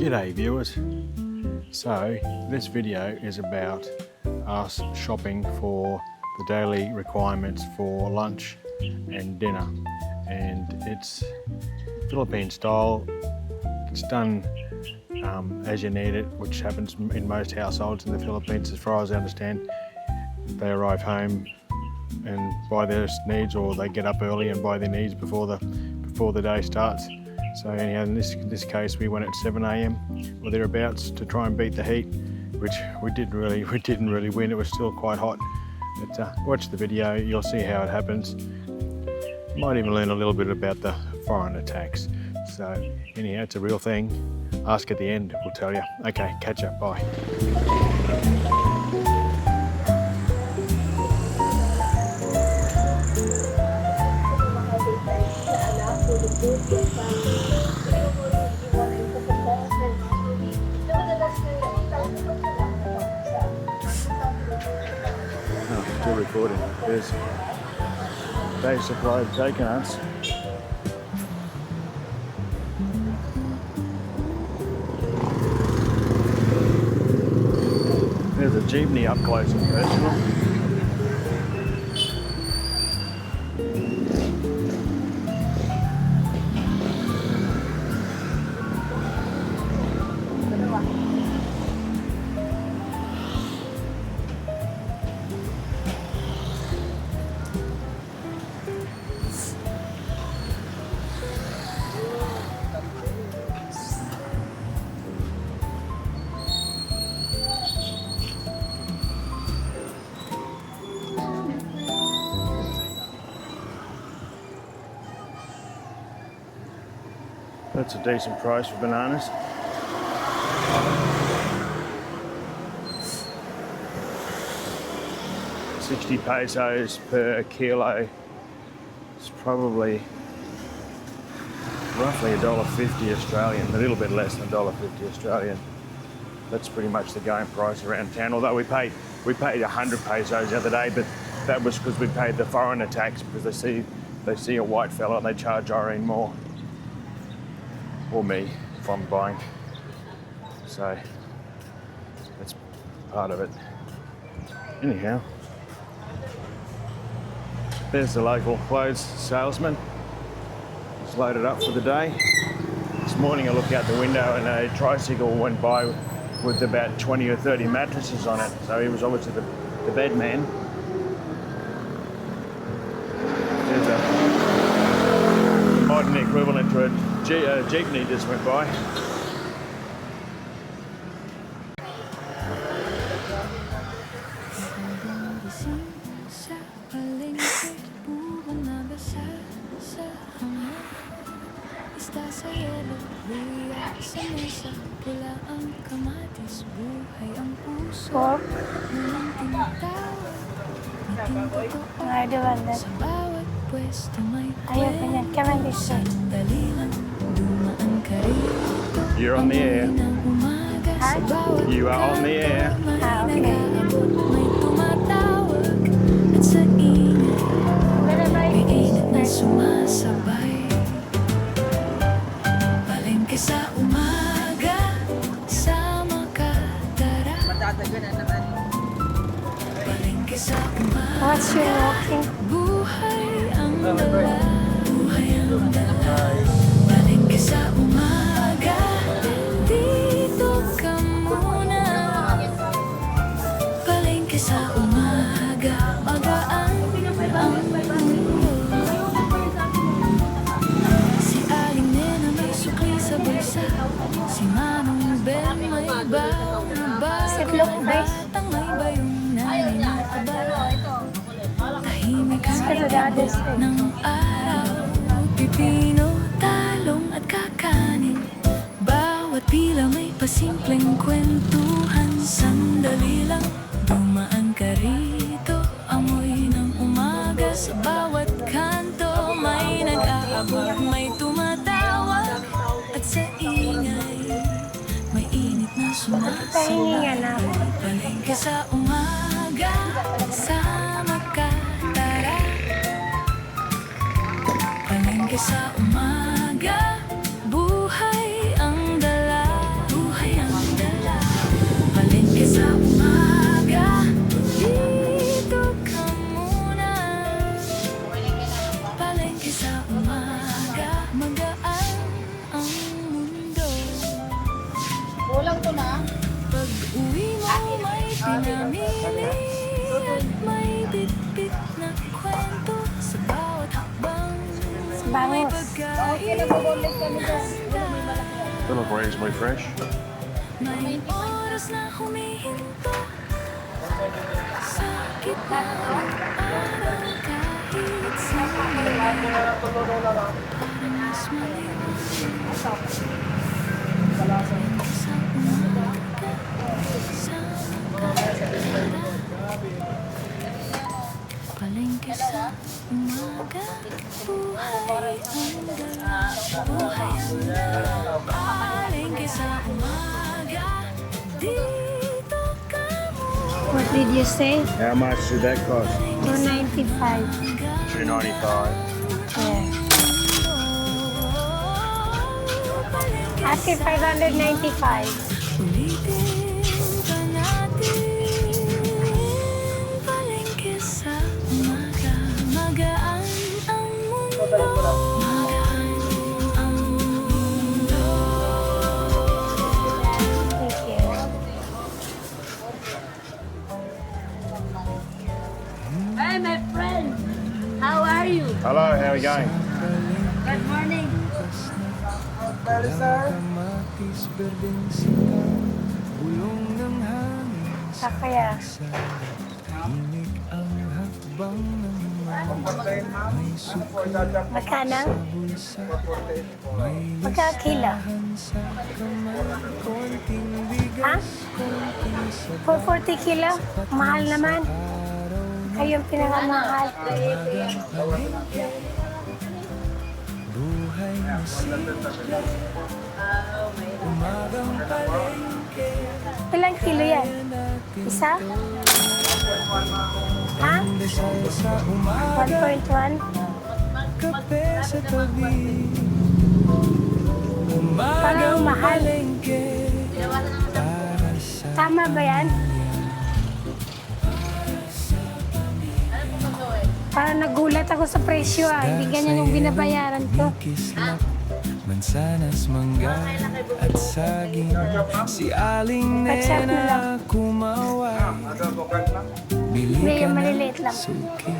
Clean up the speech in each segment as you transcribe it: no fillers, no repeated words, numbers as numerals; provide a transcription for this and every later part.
G'day viewers. So this video is about us shopping for the daily requirements for lunch and dinner, and it's Philippine style. It's done as you need it, which happens in most households in the Philippines as far as I understand. They arrive home and buy their needs, or they get up early and buy their needs before the day starts. So anyhow, in this case, we went at 7 a.m. or thereabouts to try and beat the heat, which we didn't really win. It was still quite hot. But watch the video, you'll see how it happens. You might even learn a little bit about the foreign attacks. So anyhow, it's a real thing. Ask at the end, we'll tell you. Okay, catch up, bye. Oh, still recording. There's day supply of coconuts. There's a jeepney up close and personal. That's a decent price for bananas. $60 per kilo. It's probably roughly $1.50 Australian, a little bit less than $1.50 Australian. That's pretty much the going price around town. Although we paid 100 pesos the other day, but that was because we paid the foreigner tax, because they see a white fella and they charge Aireen more. Or me, if I'm buying. So that's part of it. Anyhow, there's the local clothes salesman. He's loaded up for the day. This morning I looked out the window and a tricycle went by with about 20 or 30 mattresses on it. So he was obviously the bed man. There's a modern equivalent to a jeepney just went by. Pork. I do want that. Ayaw pa niya. Come on, this way. You're on the air. Huh? You are on the air. Ah, okay. Where am I? What's your walking? Does it look big? Let's go to the other side. Pipino, talong at kakanin. Bawat pila may pasimpleng kwentuhan. Sandali lang, dumaan ka rito. Amoy ng umaga sa bawat kanto. May nag-aabot, may tumatawag. At sa ingay, may init na sumasabay. Pahingi nga na ako. Palengke sa umaga, sama ka, tara. Palengke sa umaga, buhay ang dala. may bit-bit na kwento. Sa bawat hakbang may Bangos. They look reasonably fresh. May oras na humihinto sa gitna ng araw kahit saan. Parang mas maliwanag sa umaga, sa kalsada. Palengke sa umaga, buhay ang dala, buhay ang dala. Palengke sa umaga, dito ka muna. What did you say? How much did that cost? 295. $2.95. Yeah. Ate, 595. Ulitin pa natin. Palengke sa umaga, magaan ang mundo. Magaan ang mundo. Thank you. Hi, my friend. How are you? Hello, how are we going? Good morning. Kamatis, berdeng singkang, bulong ng hangin, Kaya, tahimik ang hakbang ng mga may sukat magkano? bulsa, may Magkakila? sa kamay, konting bigas, Ha? konting sa For 40 kilo? Mahal naman. Kayo yung pinakamahal. buhay na simple, umagang palengke, Ilang kilo yan? Isa? Ha? dasal sa umaga, 1.1? kape sa tabi, Parang umagang mahal. palengke, para sa Tama ba yan? Parang nagulat ako sa presyo ah. Hindi ganyan yung binabayaran ko. kislap, mansanas, mangga at saging. Si Aling Ketchup na lang. Nena kumaway, bili Hindi, ka yung ng maliliit lang. suki.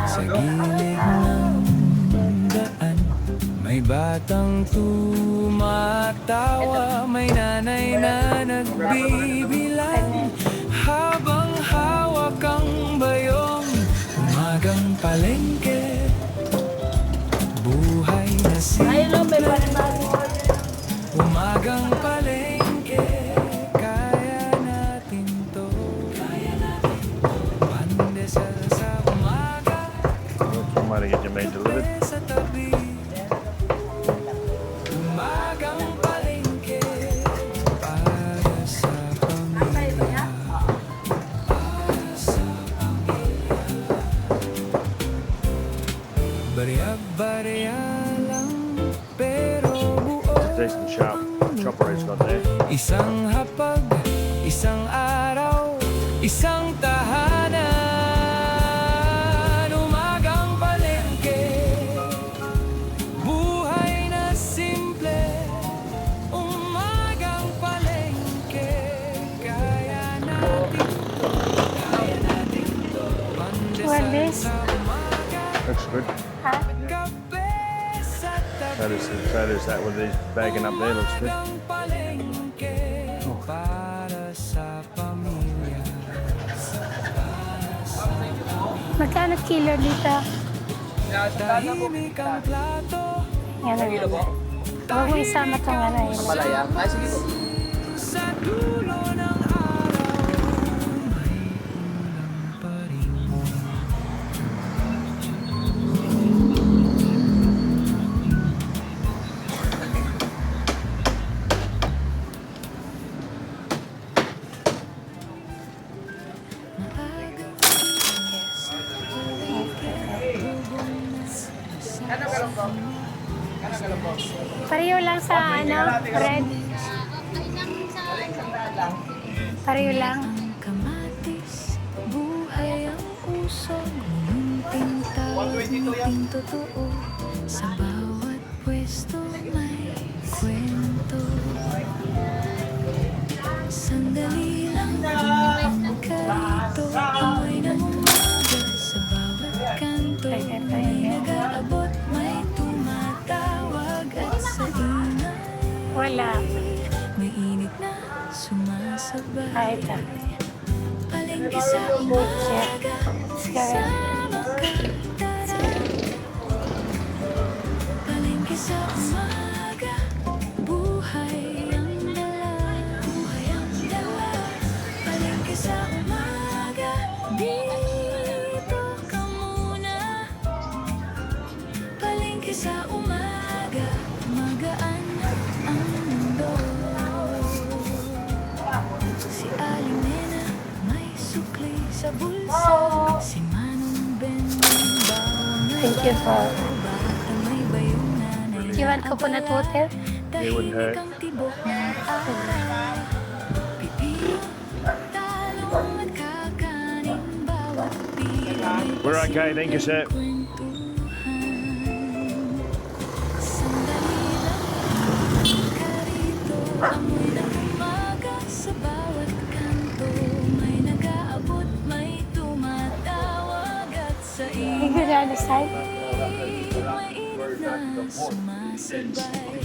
Sa gilid ng daan, may batang tumatawa, may nanay na nagbibilang, habang hawak ang bayong. Umagang palengke, buhay na simple. Umagang palengke, kaya natin to. Pandesal sa umaga, Somebody get your meat delivered. kape sa tabi. Umagang palengke, para sa pamilya. Barya-barya lang, pero buo. Decent sharp chopper he's got there. Isang hapag, isang araw, isang tahanan. Umagang palengke, buhay na simple. Umagang palengke, kaya natin to. Well, this? Pandesal sa umaga, Looks good. Ha? kape sa tabi. So does that with these bagging up there. Looks good. Umagang palengke, para sa pamilya. Magkano kilo dito? Tahimik ang plato, Yan ang huwag mo isama itong ano yun. sa dulo ng araw, may ulam pa rin. Pareho lang sa ano, red. Pareho lang. Kamatis, buhay ang usog, munting tao, munting totoo. Sa bawat pwesto may kwento. Sandali lang, ka rito, amoy na Ay, ganito yun. nag-aabot, may tumatawag at sa ingay Wala. may init na sumasabay. Ay, ito. Palengke sa umaga, sama ka, tara. Palengke sa umaga, buhay ang dala, buhay ang dala. Palengke sa umaga, dito ka muna. Palengke sa umaga, magaan ang mundo. Si Aling Nena may sukli sa bulsa. Si Manong Benong bawang na Thank you po. bata may bayong nanay. Do you want coconut water? It wouldn't hurt. Tahimik ang tibok ng araw. Pipino, talong at kakanin. Bawat pila may We're okay, thank you, sir. kwentuhan. Sandali lang ka rito. Amoy ng umaga sa bawat kanto. May nag-aabot, may tumatawag at sa You go down the side. mainit na sumasabay.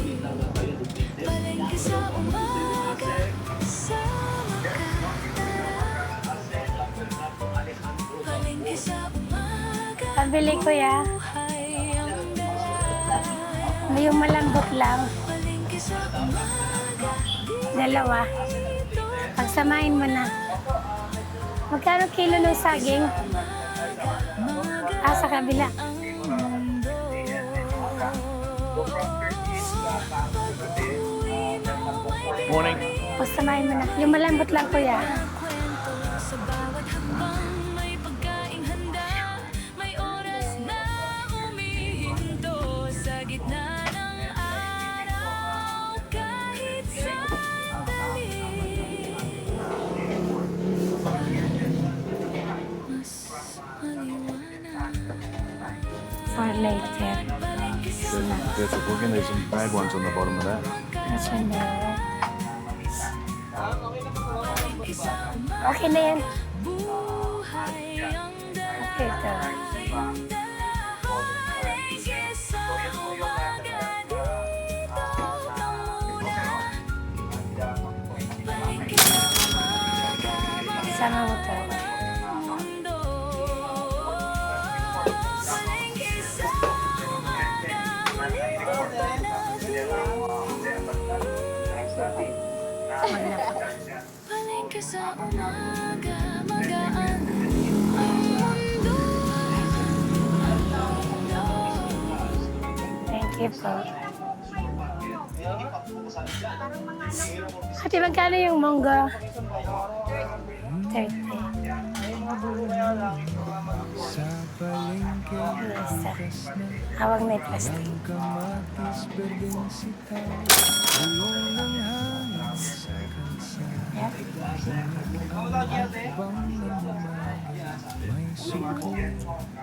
Palengke sa umaga, sama ka, tara. Palengke sa umaga, Pabili ko ya. buhay ang dala. May yung malambot lang. Palengke sa umaga, Dalawa. Pagsamahin mo na. Magkano kilo ng saging? Ah, sa kabila. ang mundo. Pag-uwi mo may Morning. Pagsamahin mo na. Yung malambot lang, kuya. kwento sa bawat hakbang. May pagkaing handa, may oras na umihinto sa gitna ng araw. Kahit sandali, mas maliwanag. For later. There's a book in there, some bad ones on the bottom of that. That's when they're... Okay na yan. Buhay ang dala. Okay, ito. Palengke sa umaga, dito ka muna. Palengke sa umaga, Sama mo to. mundo. Palengke sa umaga, palengke sa umaga, magaan ang mundo. Thank you po. Ate, magkano yung monggo? 30. Sa palengke Isa. Hawag may plastic. kamatis, berdeng sitaw. Ulong ng hangin sa kalsada. Yeah. Bang ng umaga, may sukli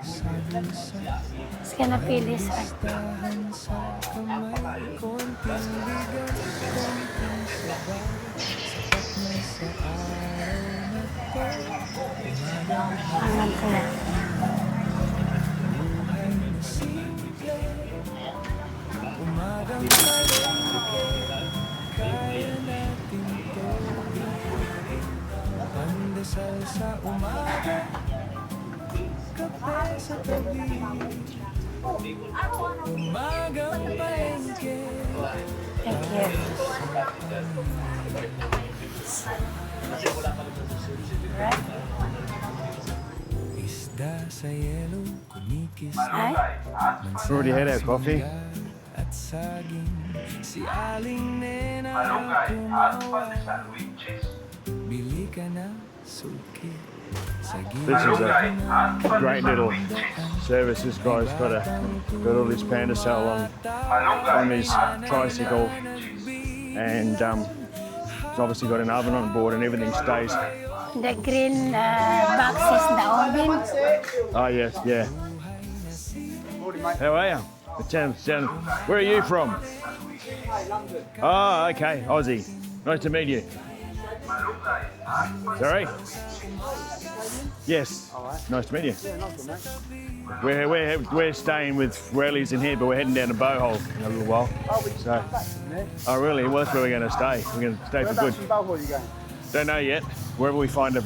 sa bulsa. Sige na pili sa Tahan sa kamay, konting bigat, konting sabay. Sapat na sa araw na to. angan ko na. Buhay na simple, umagang palengke, kaya natin to. Pandesal sa umaga, kape sa tabi. Umagang palengke, Thank you. Right? isda sa yelo, kumikis Ay? Already had our coffee. at saging. Si Aling Nena tumawa, bili ka na suki. Sa This is a great little service. This guy's got all his panda sal on his tricycle, and he's obviously got an oven on board, and everything stays. The green box is the oven. Oh yes, yeah. How are you? Where are you from? Oh, okay, Aussie. Nice to meet you. Sorry? Yes. Nice to meet you. Yeah, nice one, mate. We're staying with Relies in here, but we're heading down to Bowhole in a little while. Oh, we can So- come back from there. Oh, really? Well, that's where we're going to stay. We're going to stay for good. Whereabouts in Bowhole are you going? Don't know yet. Wherever we find a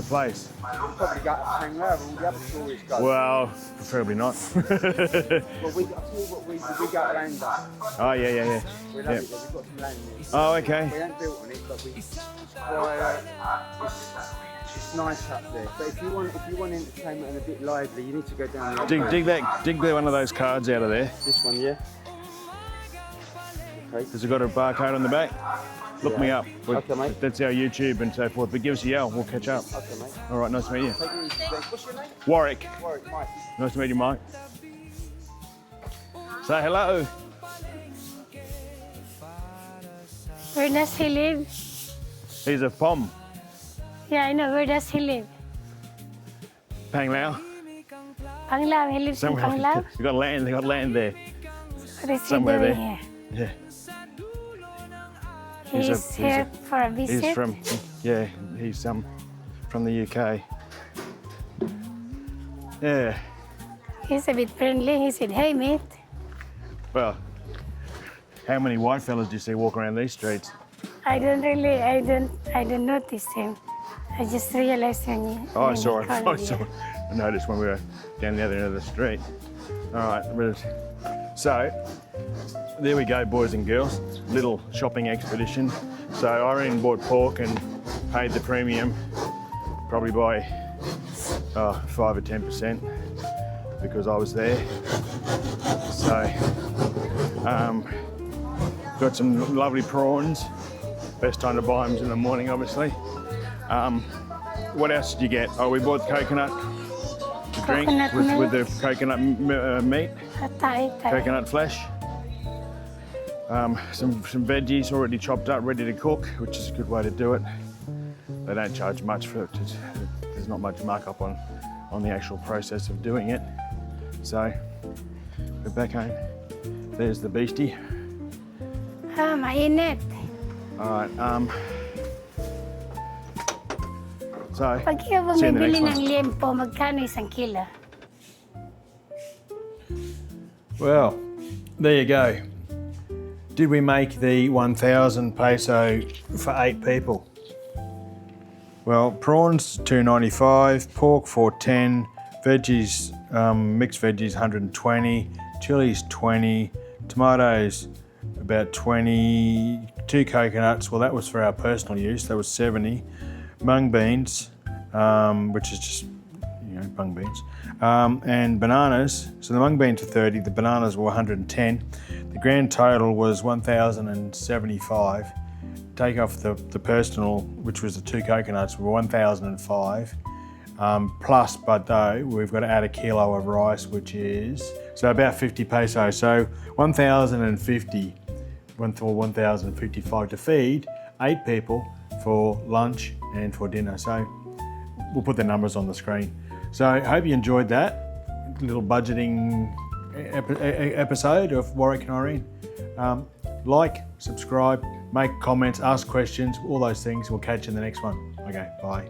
place. Probably go to hang where all the other tourists go. Well, preferably not. Well, I'll tell you what we go to Lander. Oh, yeah. We love Yeah. it there. We've got some land there. Oh, okay. We ain't built on it, but it's quiet. It's nice up there. But if you want entertainment and a bit lively, you need to go down the Dig one of those cards out of there. This one, yeah. Okay. Has it got a barcode on the back? Look me up. Okay, mate. That's our YouTube and so forth. But give us a yell. We'll catch up. Okay, mate. All right. Nice to meet you. Take it easy, Jake. What's your name? Warick. Warwick, Mike. Nice to meet you, Mike. Say hello. Where does he live? He's a POM. Yeah, I know. Where does he live? Pang Lao. Panglao. He lives in Panglao. They got land there. What is he somewhere doing there. here? Yeah. He's here for a visit. He's from from the UK. Yeah. He's a bit friendly. He said, "Hey, mate." Well, how many white fellas do you see walking around these streets? I don't notice him. I just realized when you. Oh, I when saw you it. called I me. saw it. I noticed when we were down the other end of the street. All right. So, there we go, boys and girls. Little shopping expedition. So Irene bought pork and paid the premium, probably by 5 or 10%, because I was there. So, got some lovely prawns. Best time to buy them is in the morning, obviously. What else did you get? Oh, we bought coconut drink Coconut milk. with the coconut meat, Tae. coconut flesh. Some veggies already chopped up, ready to cook, which is a good way to do it. They don't charge much for it. There's not much markup on the actual process of doing it. So we're back home. There's the beastie. Mainit. All right. So Pag ikaw see you in the bumibili next ng one. liempo, magkano isang kilo? Well, there you go. Did we make the 1,000 peso for 8 people? Well, prawns $2.95, pork $4.10, veggies, mixed veggies 120, chilies 20, tomatoes about 20, 2 coconuts. Well, that was for our personal use. That was 70. Mung beans, which is just mung beans, and bananas. So the mung beans were 30, the bananas were 110. The grand total was 1,075. Take off the personal, which was the 2 coconuts, were 1,005. Plus, but though, we've got to add a kilo of rice, which is, so about 50 pesos. So 1,050, 1,055 to feed 8 people for lunch and for dinner. So we'll put the numbers on the screen. So I hope you enjoyed that little budgeting episode of Warick and Aireen. Like, subscribe, make comments, ask questions, all those things. We'll catch you in the next one. Okay, bye.